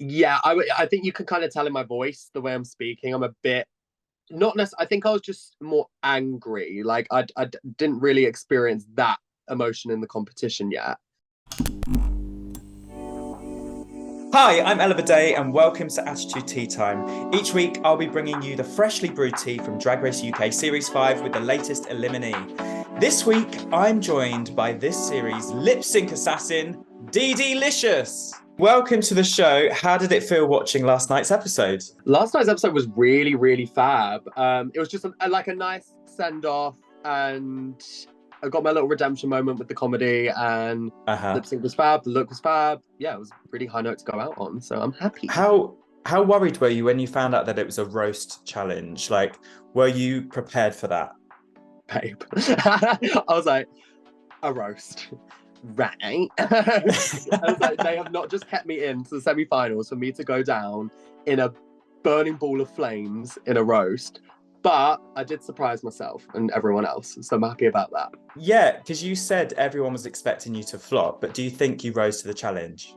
Yeah, I think you can kind of tell in my voice the way I'm speaking. I'm a bit not necessarily. I think I was just more angry. Like I didn't really experience that emotion in the competition yet. Hi, I'm Ella Vaday and welcome to Attitude Tea Time. Each week I'll be bringing you the freshly brewed tea from Drag Race UK Series 5 with the latest eliminee. This week I'm joined by this series' lip sync assassin, DeDeLicious. Welcome to the show. How did it feel watching last night's episode? Last night's episode was really, really fab. It was just like a nice send off, and I got my little redemption moment with the comedy, and lip sync was fab. The look was fab. Yeah, it was a really high note to go out on. So I'm happy. How worried were you when you found out that it was a roast challenge? Like, were you prepared for that? Babe. I was like, a roast. Right. I was like, they have not just kept me into the semi-finals for me to go down in a burning ball of flames in a roast, but I did surprise myself and everyone else, so I'm happy about that. Yeah, because you said everyone was expecting you to flop, but do you think you rose to the challenge?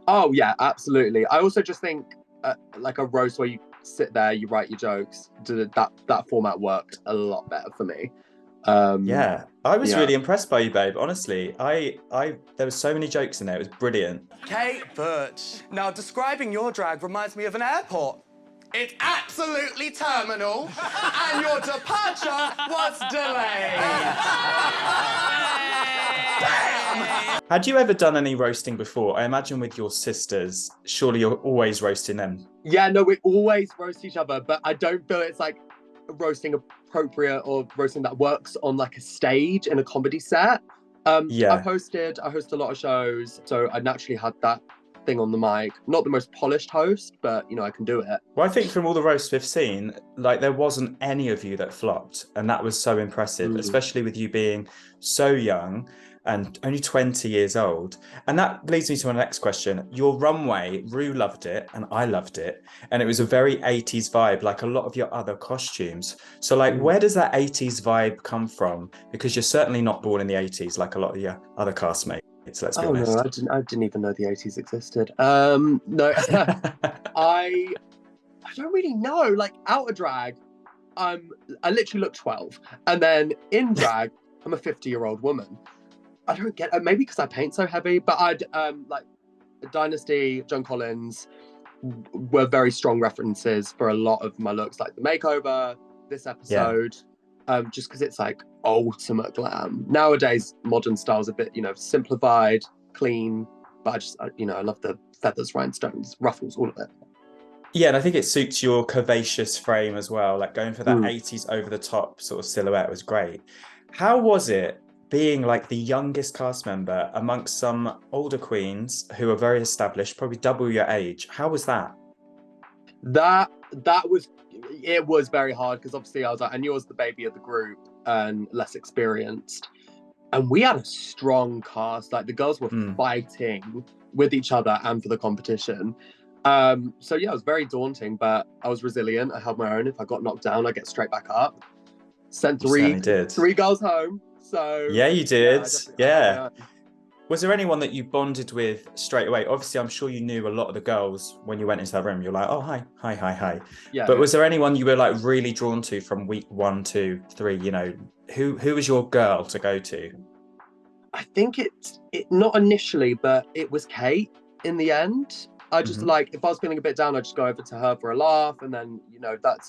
Oh yeah, absolutely. I also just think like a roast where you sit there, you write your jokes, that format worked a lot better for me. Yeah, I was really impressed by you, babe. Honestly, there were so many jokes in there. It was brilliant. Kate Birch. Now, describing your drag reminds me of an airport. It's absolutely terminal, and your departure was delayed. Damn! Had you ever done any roasting before? I imagine with your sisters, surely you're always roasting them. Yeah, no, we always roast each other, but I don't feel it's like roasting appropriate or roasting that works on like a stage in a comedy set. I host a lot of shows, so I naturally had that thing on the mic. Not the most polished host, but I can do it. Well, I think from all the roasts we've seen, like there wasn't any of you that flopped, and that was so impressive, especially with you being so young and only 20 years old. And that leads me to my next question. Your runway, Rue loved it and I loved it, and it was a very 80s vibe, like a lot of your other costumes. So like, where does that 80s vibe come from? Because you're certainly not born in the 80s like a lot of your other castmates. Let's be honest. No, I didn't even know the 80s existed. No, I don't really know. Like out of drag, I literally look 12, and then in drag, I'm a 50-year-old woman. I don't get it. Maybe because I paint so heavy, but I'd like Dynasty, John Collins were very strong references for a lot of my looks, like the makeover, this episode. Just because it's like ultimate glam. Nowadays, modern style's a bit, simplified, clean, but I love the feathers, rhinestones, ruffles, all of it. Yeah, and I think it suits your curvaceous frame as well. Like going for that 80s over the top sort of silhouette was great. How was it being like the youngest cast member amongst some older queens who are very established, probably double your age? How was that? It was very hard because obviously I knew I was the baby of the group and less experienced, and we had a strong cast. Like the girls were fighting with each other and for the competition. So yeah, it was very daunting, but I was resilient. I held my own. If I got knocked down, I get straight back up. Sent three girls home. So yeah, you did. Yeah. Was there anyone that you bonded with straight away? Obviously, I'm sure you knew a lot of the girls when you went into that room. You're like, oh, hi. Yeah. But was there anyone you were like really drawn to from week 1, 2, 3? Who was your girl to go to? I think it not initially, but it was Kate in the end. I just like, if I was feeling a bit down, I'd just go over to her for a laugh, and then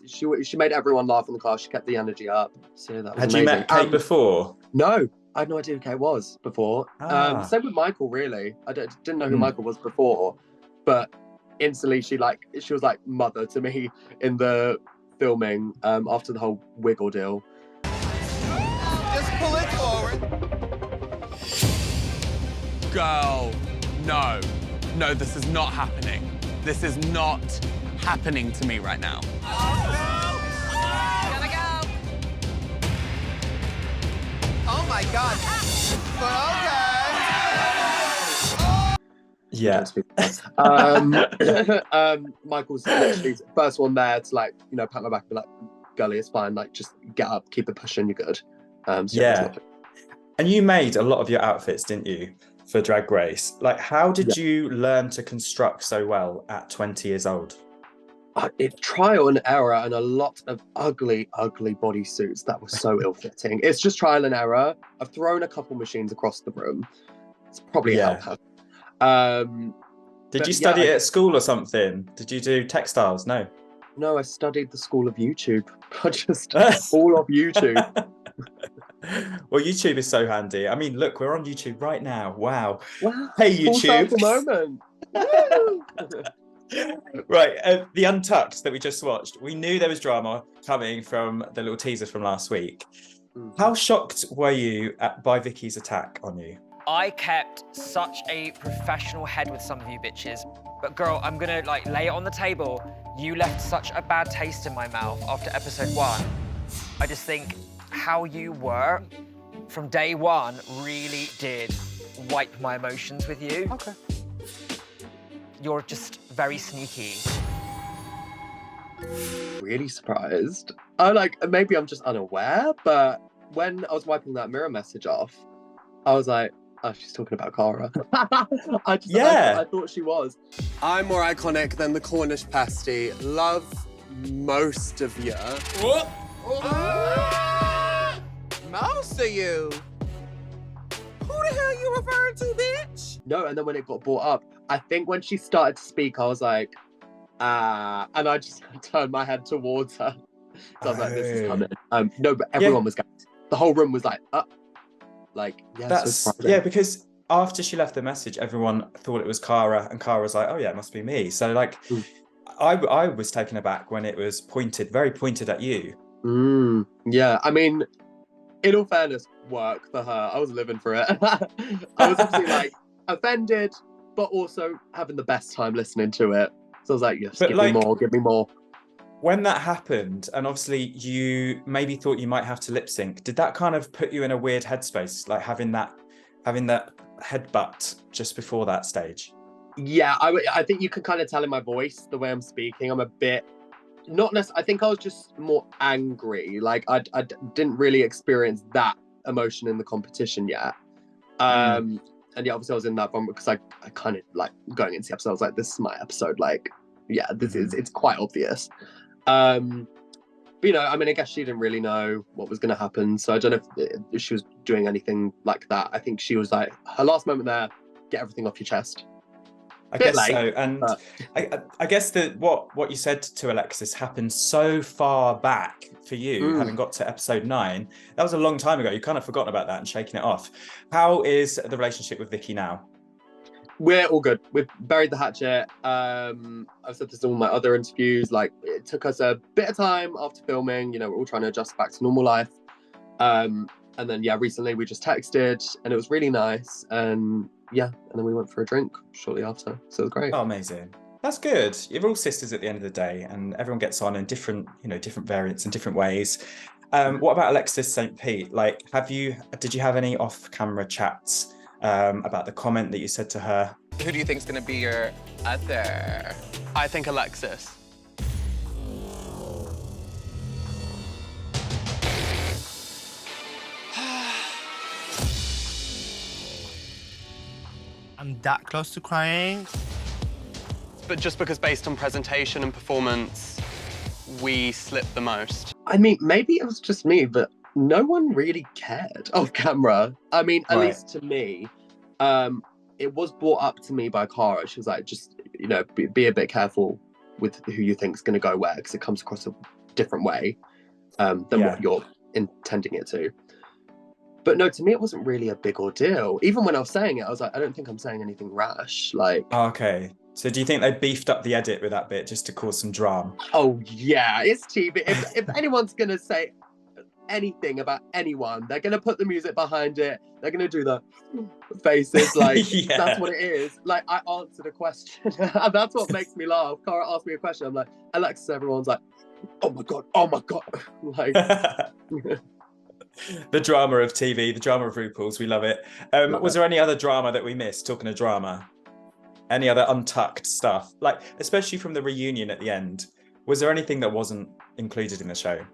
she made everyone laugh in the class. She kept the energy up. So that was Had amazing. You met Kate before? No, I had no idea who Kate was before. Same with Michael, really. I didn't know who Michael was before, but instantly she was like mother to me in the filming after the whole wig ordeal. Just pull it forward. Girl, no. No, this is not happening. This is not happening to me right now. Gotta go. Oh my God. Yeah. Michael's literally the first one there to pat my back and be like, girlie, it's fine. Like, just get up, keep it pushing, you're good. Yeah. And you made a lot of your outfits, didn't you? for Drag Race. Like, how did you learn to construct so well at 20 years old? It's trial and error and a lot of ugly, ugly bodysuits that were so ill-fitting. It's just trial and error. I've thrown a couple machines across the room. It's probably helped. Did you study it at school or something? Did you do textiles? No. No, I studied the school of YouTube. Just all of YouTube. Well, YouTube is so handy. I mean, look, we're on YouTube right now. Wow. Hey, YouTube. Full circle moment. Right, the Untucked that we just watched, we knew there was drama coming from the little teaser from last week. How shocked were you by Vicki's attack on you? I kept such a professional head with some of you bitches, but girl, I'm gonna like lay it on the table. You left such a bad taste in my mouth after episode 1. I just think how you were from day 1 really did wipe my emotions with you. Okay. You're just very sneaky. Really surprised. Maybe I'm just unaware, but when I was wiping that mirror message off, I was like, oh, she's talking about Cara. I thought she was. I'm more iconic than the Cornish pasty. Love most of you. Most of you? Who the hell you referring to, bitch? No, and then when it got brought up, I think when she started to speak, I was like, and I just turned my head towards her. So I was like, this is coming. No, but everyone was gagged. The whole room was like, because after she left the message, everyone thought it was Cara, and Cara was like, oh yeah, it must be me. So like, I was taken aback when it was very pointed at you. Yeah, I mean, in all fairness, work for her. I was living for it. I was obviously like offended, but also having the best time listening to it. So I was like, yes, give me more. When that happened, and obviously you maybe thought you might have to lip sync, did that kind of put you in a weird headspace, like having that headbutt just before that stage? Yeah, I think you can kind of tell in my voice, the way I'm speaking. I'm a bit, not necessarily, I think I was just more angry. Like I didn't really experience that emotion in the competition yet. And yeah, obviously I was in that one because I kind of like going into the episode, I was like, this is my episode. Like, yeah, it's quite obvious. But you know, I mean, I guess she didn't really know what was going to happen. So I don't know if she was doing anything like that. I think she was like, her last moment there, get everything off your chest. I guess so. And I guess that what you said to Alexis happened so far back for you, having got to episode 9. That was a long time ago. You kind of forgotten about that and shaking it off. How is the relationship with Vicki now? We're all good. We've buried the hatchet. I've said this in all my other interviews. Like, it took us a bit of time after filming. You know, we're all trying to adjust back to normal life. And then, yeah, recently we just texted and it was really nice. And yeah, and then we went for a drink shortly after. So it was great. Oh, amazing. That's good. You're all sisters at the end of the day, and everyone gets on in different variants in different ways. What about Alexis St. Pete? Like, did you have any off-camera chats about the comment that you said to her? Who do you think's gonna be your other? I think Alexis. I'm that close to crying. But just because based on presentation and performance, we slipped the most. I mean, maybe it was just me, but no one really cared off camera. I mean, at least to me. It was brought up to me by Cara. She was like, just, you know, be a bit careful with who you think's going to go where, because it comes across a different way than what you're intending it to. But no, to me, it wasn't really a big ordeal. Even when I was saying it, I was like, I don't think I'm saying anything rash. Like, okay. So do you think they beefed up the edit with that bit just to cause some drama? Oh, yeah, it's TV. If anyone's going to say anything about anyone, they're going to put the music behind it. They're going to do the faces. Like, that's what it is. Like, I answered a question. And that's what makes me laugh. Cara asked me a question. I'm like, Alexis, everyone's like, oh my God. Like... The drama of TV, the drama of RuPaul's, we love it. Was there any other drama that we missed? Talking of drama, any other untucked stuff, like especially from the reunion at the end? Was there anything that wasn't included in the show?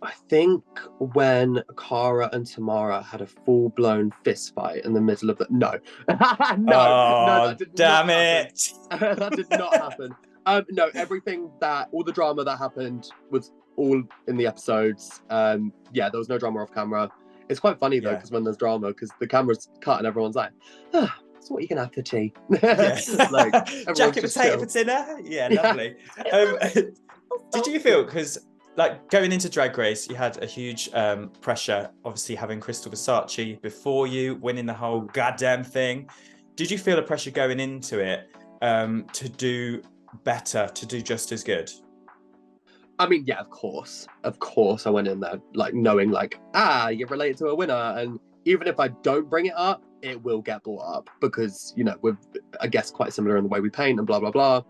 I think when Cara and Tamara had a full-blown fist fight in the middle of the no, that did damn not happen. it. That did not happen. No, all the drama that happened was all in the episodes. Yeah, there was no drama off camera. It's quite funny though, because when there's drama, because the camera's cut and everyone's like, so what are you gonna have for tea? Yeah. Like, jacket potato for dinner. Yeah, lovely. Did you feel, because like going into Drag Race, you had a huge pressure, obviously having Krystal Versace before you, winning the whole goddamn thing. Did you feel a pressure going into it to do better, to do just as good? I mean, yeah, of course. I went in there like knowing like, you're related to a winner, and even if I don't bring it up, it will get brought up because, you know, we're, I guess, quite similar in the way we paint and blah blah blah.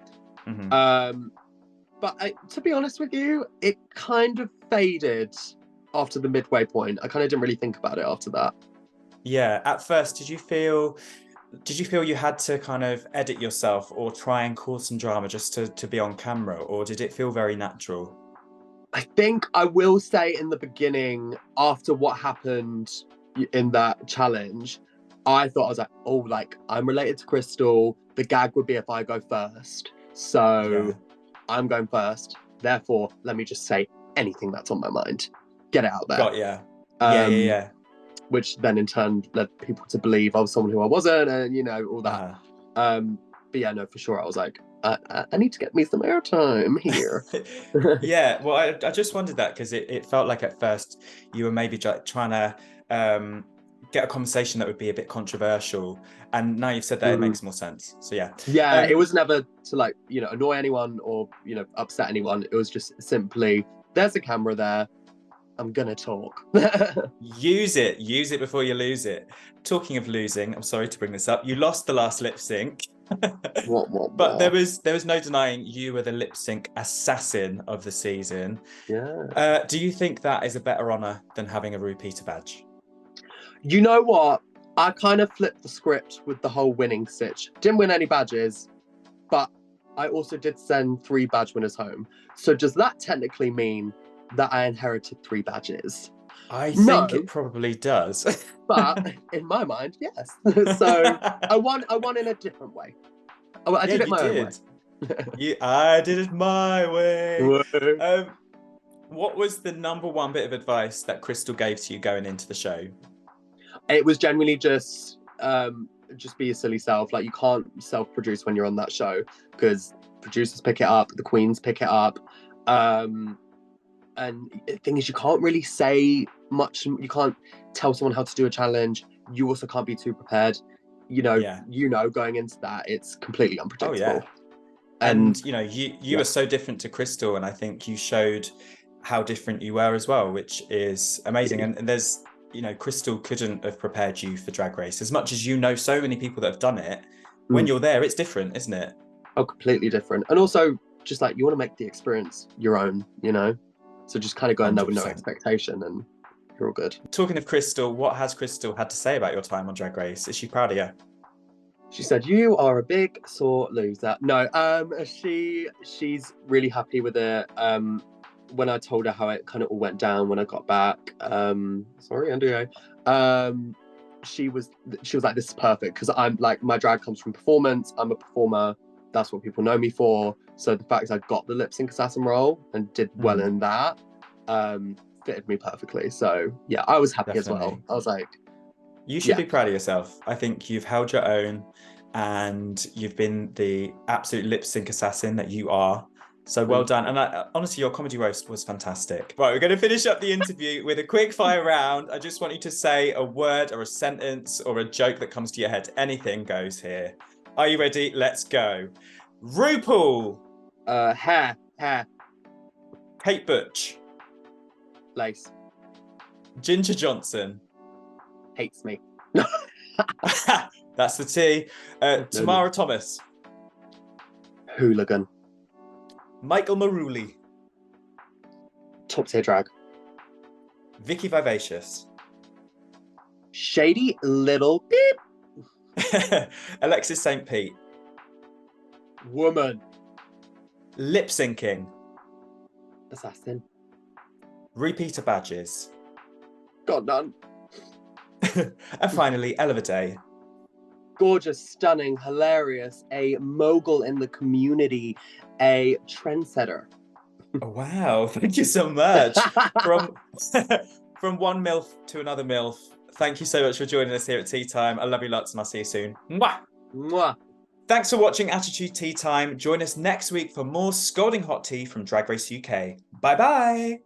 But to be honest with you, it kind of faded after the midway point. I kind of didn't really think about it after that. Yeah, at first, did you feel you had to kind of edit yourself or try and cause some drama just to be on camera, or did it feel very natural? I think I will say in the beginning, after what happened in that challenge, I thought, I was like, oh, like, I'm related to Krystal. The gag would be if I go first. So I'm going first. Therefore, let me just say anything that's on my mind. Get it out there. Got ya. Yeah. Which then in turn led people to believe I was someone who I wasn't, and, you know, all that. But yeah, no, for sure. I was like, I need to get me some airtime here. Yeah, well, I just wondered that because it felt like at first you were maybe trying to get a conversation that would be a bit controversial, and now you've said that, it makes more sense. So yeah, it was never to, like, you know, annoy anyone or, you know, upset anyone. It was just simply, there's a camera there, I'm gonna talk. use it before you lose it. Talking of losing, I'm sorry to bring this up, you lost the last lip sync. But there was no denying you were the lip sync assassin of the season. Yeah. Do you think that is a better honor than having a repeater badge? You know what? I kind of flipped the script with the whole winning sitch. Didn't win any badges, but I also did send 3 badge winners home. So does that technically mean that I inherited 3 badges? I think it probably does. But in my mind, yes. So I won in a different way. I did it my own way. I did it my way. What was the #1 bit of advice that Krystal gave to you going into the show? It was genuinely just be your silly self. Like, you can't self-produce when you're on that show because producers pick it up, the queens pick it up. And the thing is, you can't really say much. You can't tell someone how to do a challenge. You also can't be too prepared. You know, going into that, it's completely unpredictable. Oh, yeah. And you know, you are so different to Krystal, and I think you showed how different you were as well, which is amazing. And there's, you know, Krystal couldn't have prepared you for Drag Race as much as, you know, so many people that have done it. When you're there, it's different, isn't it? Oh, completely different. And also, just like, you want to make the experience your own, you know? So just kind of go in there with no expectation and you're all good. Talking of Krystal, what has Krystal had to say about your time on Drag Race? Is she proud of you? She said, you are a big sore loser. No, she's really happy with it. When I told her how it kind of all went down when I got back, sorry, Andrea, she was like, this is perfect, because I'm like, my drag comes from performance. I'm a performer. That's what people know me for. So the fact I got the lip sync assassin role and did well in that fitted me perfectly. So yeah, I was happy as well. I was like, you should be proud of yourself. I think you've held your own and you've been the absolute lip sync assassin that you are. So well done. And honestly, your comedy roast was fantastic. Right, we're going to finish up the interview with a quick fire round. I just want you to say a word or a sentence or a joke that comes to your head. Anything goes here. Are you ready? Let's go. RuPaul. Hair. Kate Butch. Lace. Ginger Johnson. Hates me. That's the T. Tamara Thomas. Hooligan. Michael Maruli. Top tier drag. Vicki Vivacious. Shady little beep. Alexis St. Pete. Woman. Lip syncing. Assassin. Repeater badges. Got none. And finally, Ella Vaday. Gorgeous, stunning, hilarious, a mogul in the community, a trendsetter. Oh, wow, thank you so much. From one MILF to another MILF, thank you so much for joining us here at Tea Time. I love you lots and I'll see you soon. Mwah! Mwah. Thanks for watching Attitude Tea Time. Join us next week for more scalding hot tea from Drag Race UK. Bye-bye.